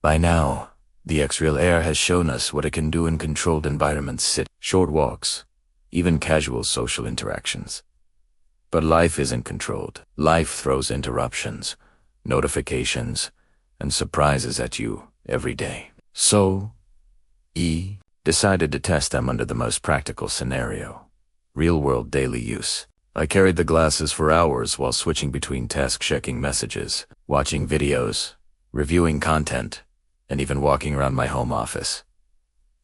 By now, the XREAL AR has shown us what it can do in controlled environments, short walks, even casual social interactions. But life isn't controlled. Life throws interruptions, notifications, and surprises at you every day. So, decided to test them under the most practical scenario: real-world daily use. I carried the glasses for hours while switching between tasks, checking messages, watching videos, reviewing content, and even walking around my home office.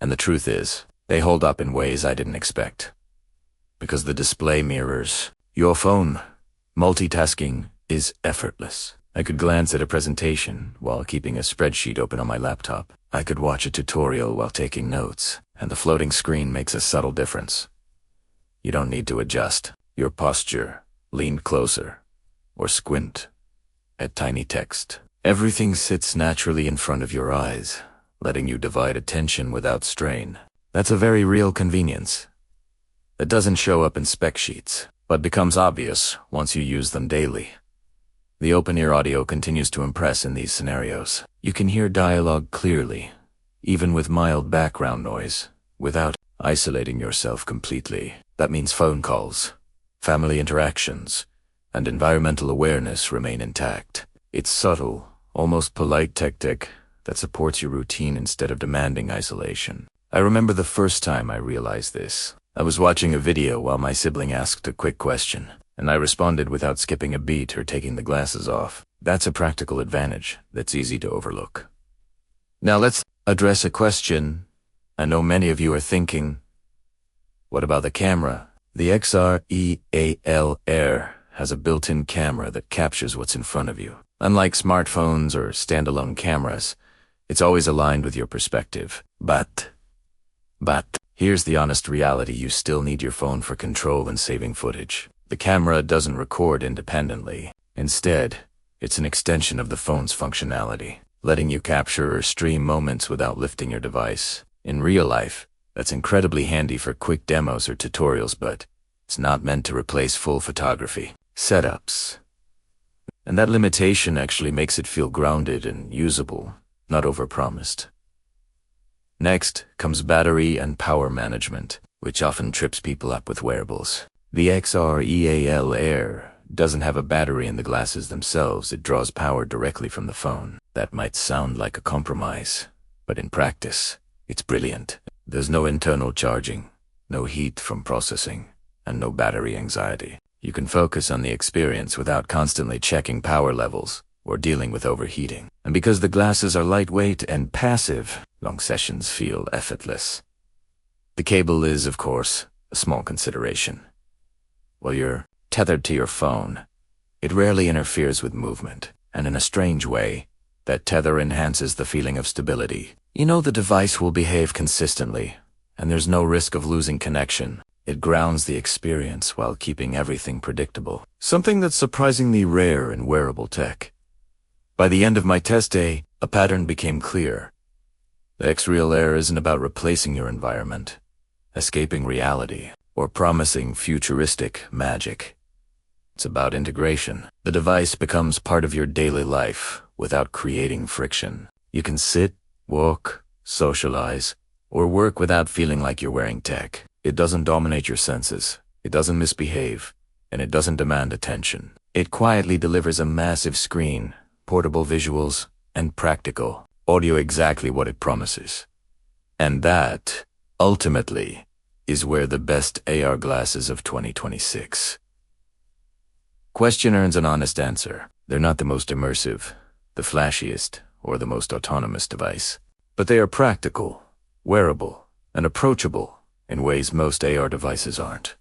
And the truth is, they hold up in ways I didn't expect. Because the display mirrors your phone, multitasking is effortless. I could glance at a presentation while keeping a spreadsheet open on my laptop. I could watch a tutorial while taking notes, and the floating screen makes a subtle difference. You don't need to adjust your posture, lean closer, or squint at tiny text. Everything sits naturally in front of your eyes, letting you divide attention without strain. That's a very real convenience. It doesn't show up in spec sheets, but becomes obvious once you use them daily. The open-ear audio continues to impress in these scenarios. You can hear dialogue clearly, even with mild background noise, without isolating yourself completely. That means phone calls, family interactions, and environmental awareness remain intact. It's subtle, almost polite tech that supports your routine instead of demanding isolation. I remember the first time I realized this. I was watching a video while my sibling asked a quick question, and I responded without skipping a beat or taking the glasses off. That's a practical advantage that's easy to overlook. Now let's address a question I know many of you are thinking. What about the camera? The XREAL AR has a built-in camera that captures what's in front of you. Unlike smartphones or standalone cameras, it's always aligned with your perspective. But here's the honest reality: you still need your phone for control and saving footage. The camera doesn't record independently. Instead, it's an extension of the phone's functionality, letting you capture or stream moments without lifting your device. In real life, that's incredibly handy for quick demos or tutorials, but it's not meant to replace full photography setups. And that limitation actually makes it feel grounded and usable, not overpromised. Next comes battery and power management, which often trips people up with wearables. The XREAL AR doesn't have a battery in the glasses themselves. It draws power directly from the phone. That might sound like a compromise, but in practice, it's brilliant. There's no internal charging, no heat from processing, and no battery anxiety. You can focus on the experience without constantly checking power levels or dealing with overheating. And because the glasses are lightweight and passive, long sessions feel effortless. The cable is, of course, a small consideration. While you're tethered to your phone, it rarely interferes with movement, and in a strange way, that tether enhances the feeling of stability. You know the device will behave consistently, and there's no risk of losing connection. It grounds the experience while keeping everything predictable, something that's surprisingly rare in wearable tech. By the end of my test day, a pattern became clear. The XREAL AR isn't about replacing your environment, escaping reality, or promising futuristic magic. It's about integration. The device becomes part of your daily life without creating friction. You can sit, walk, socialize, or work without feeling like you're wearing tech. It doesn't dominate your senses, it doesn't misbehave, and it doesn't demand attention. It quietly delivers a massive screen, portable visuals, and practical audio, exactly what it promises. And that, ultimately, is where the best AR glasses of 2026. Question earns an honest answer. They're not the most immersive, the flashiest, or the most autonomous device, but they are practical, wearable, and approachable in ways most AR devices aren't.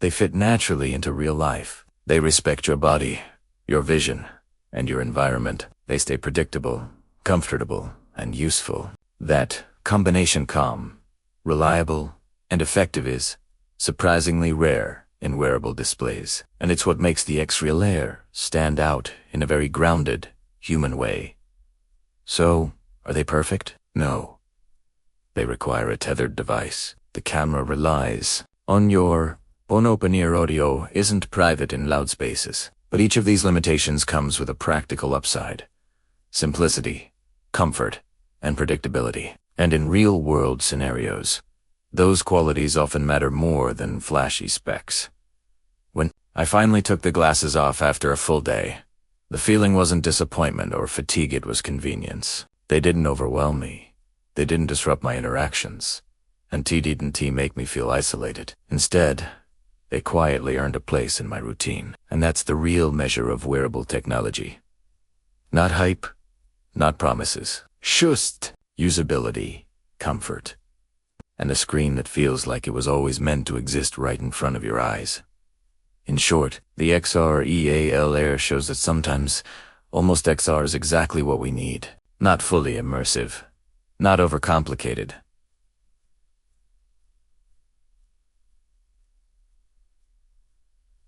They fit naturally into real life. They respect your body, your vision, and your environment. They stay predictable, comfortable, and useful. That combination, calm, reliable, and effective, is surprisingly rare in wearable displays. And it's what makes the XREAL AR stand out in a very grounded, human way. So, are they perfect? No. They require a tethered device. The camera relies on your own. Open-ear audio isn't private in loud spaces, but each of these limitations comes with a practical upside: simplicity, comfort, and predictability. And in real-world scenarios, those qualities often matter more than flashy specs. When I finally took the glasses off after a full day, the feeling wasn't disappointment or fatigue, it was convenience. They didn't overwhelm me. They didn't disrupt my interactions. And didn't make me feel isolated. Instead, they quietly earned a place in my routine. And that's the real measure of wearable technology. Not hype, not promises. Just usability, comfort, and a screen that feels like it was always meant to exist right in front of your eyes. In short, the XREAL AR shows that sometimes almost XR is exactly what we need. Not fully immersive, not overcomplicated.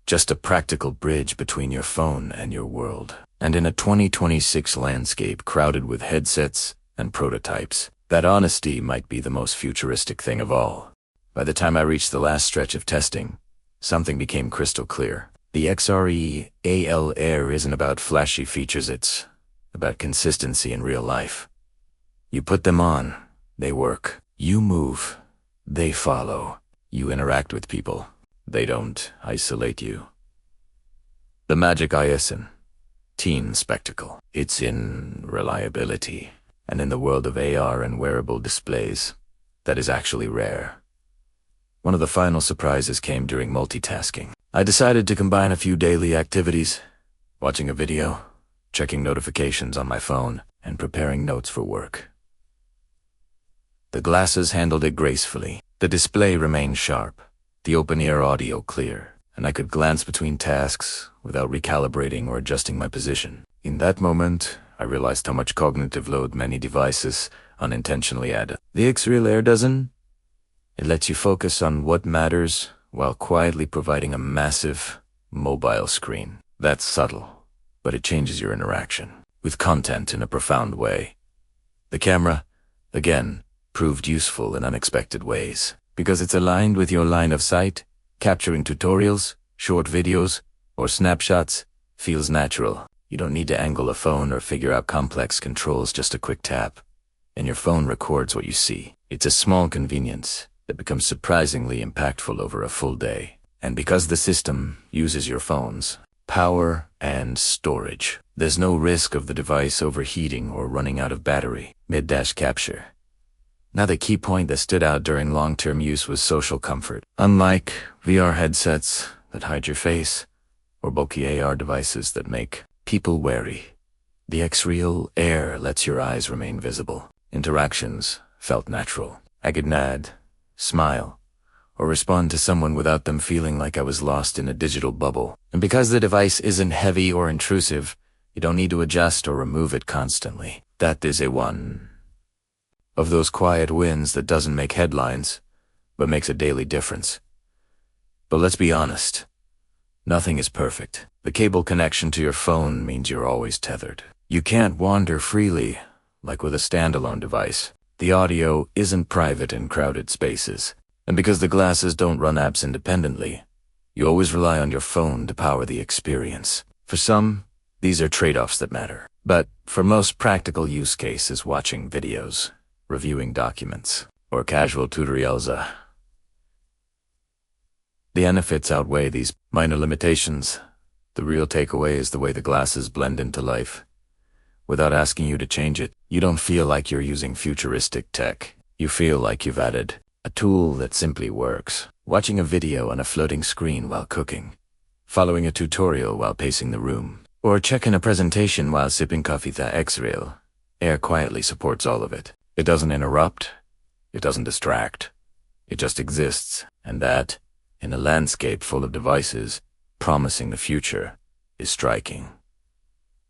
Just a practical bridge between your phone and your world. And in a 2026 landscape crowded with headsets and prototypes, that honesty might be the most futuristic thing of all. By the time I reached the last stretch of testing, something became crystal clear. The XREAL AR isn't about flashy features, it's about consistency in real life. You put them on, they work. You move, they follow. You interact with people, they don't isolate you. The magic isn't teen spectacle. It's in reliability. And in the world of AR and wearable displays, that is actually rare. One of the final surprises came during multitasking. I decided to combine a few daily activities, watching a video, checking notifications on my phone, and preparing notes for work. The glasses handled it gracefully. The display remained sharp, the open-ear audio clear, and I could glance between tasks without recalibrating or adjusting my position. In that moment, I realized how much cognitive load many devices unintentionally add. The XREAL AR doesn't. It lets you focus on what matters while quietly providing a massive mobile screen. That's subtle, but it changes your interaction with content in a profound way. The camera, again, proved useful in unexpected ways because it's aligned with your line of sight. Capturing tutorials, short videos, or snapshots feels natural. You don't need to angle a phone or figure out complex controls, just a quick tap, and your phone records what you see. It's a small convenience that becomes surprisingly impactful over a full day. And because the system uses your phone's power and storage, there's no risk of the device overheating or running out of battery mid-dash capture. Now, the key point that stood out during long-term use was social comfort. Unlike VR headsets that hide your face, or bulky AR devices that make people wary, the XREAL AR lets your eyes remain visible. Interactions felt natural. I could nod, smile, or respond to someone without them feeling like I was lost in a digital bubble. And because the device isn't heavy or intrusive, you don't need to adjust or remove it constantly. That is one of those quiet wins that doesn't make headlines, but makes a daily difference. But let's be honest, nothing is perfect. The cable connection to your phone means you're always tethered. You can't wander freely, like with a standalone device. The audio isn't private in crowded spaces. And because the glasses don't run apps independently, you always rely on your phone to power the experience. For some, these are trade-offs that matter. But for most practical use cases, watching videos, reviewing documents, or casual tutorials, the benefits outweigh these minor limitations. The real takeaway is the way the glasses blend into life. Without asking you to change it, you don't feel like you're using futuristic tech. You feel like you've added a tool that simply works. Watching a video on a floating screen while cooking, following a tutorial while pacing the room, or checking a presentation while sipping coffee. The XREAL AR quietly supports all of it. It doesn't interrupt, it doesn't distract, it just exists. And that, in a landscape full of devices promising the future, is striking.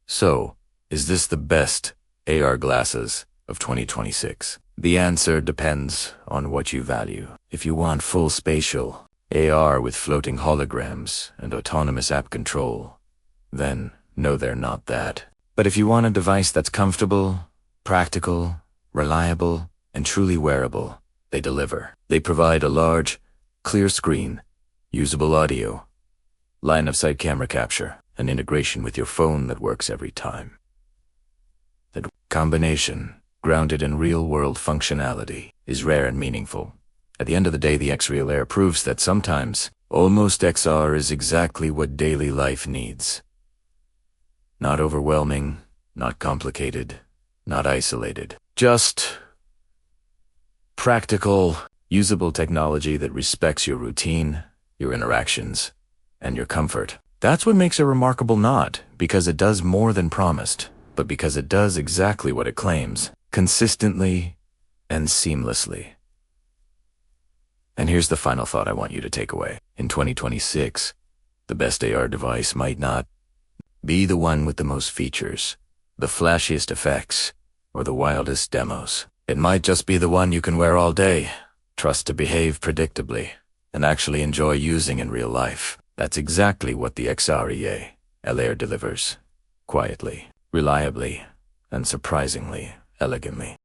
So, is this the best AR glasses of 2026? The answer depends on what you value. If you want full spatial AR with floating holograms and autonomous app control, then no, they're not that. But if you want a device that's comfortable, practical, reliable, and truly wearable, they deliver. They provide a large, clear screen, usable audio, line-of-sight camera capture, and integration with your phone that works every time. That combination, grounded in real-world functionality, is rare and meaningful. At the end of the day, the XREAL AR proves that sometimes, almost XR is exactly what daily life needs. Not overwhelming, not complicated, not isolated. Just practical, usable technology that respects your routine, your interactions, and your comfort. That's what makes it remarkable, not because it does more than promised, but because it does exactly what it claims, consistently and seamlessly. And here's the final thought I want you to take away. In 2026, the best AR device might not be the one with the most features, the flashiest effects, or the wildest demos. It might just be the one you can wear all day, trust to behave predictably, and actually enjoy using in real life. That's exactly what the XREAL AR delivers. Quietly, reliably, and surprisingly elegantly.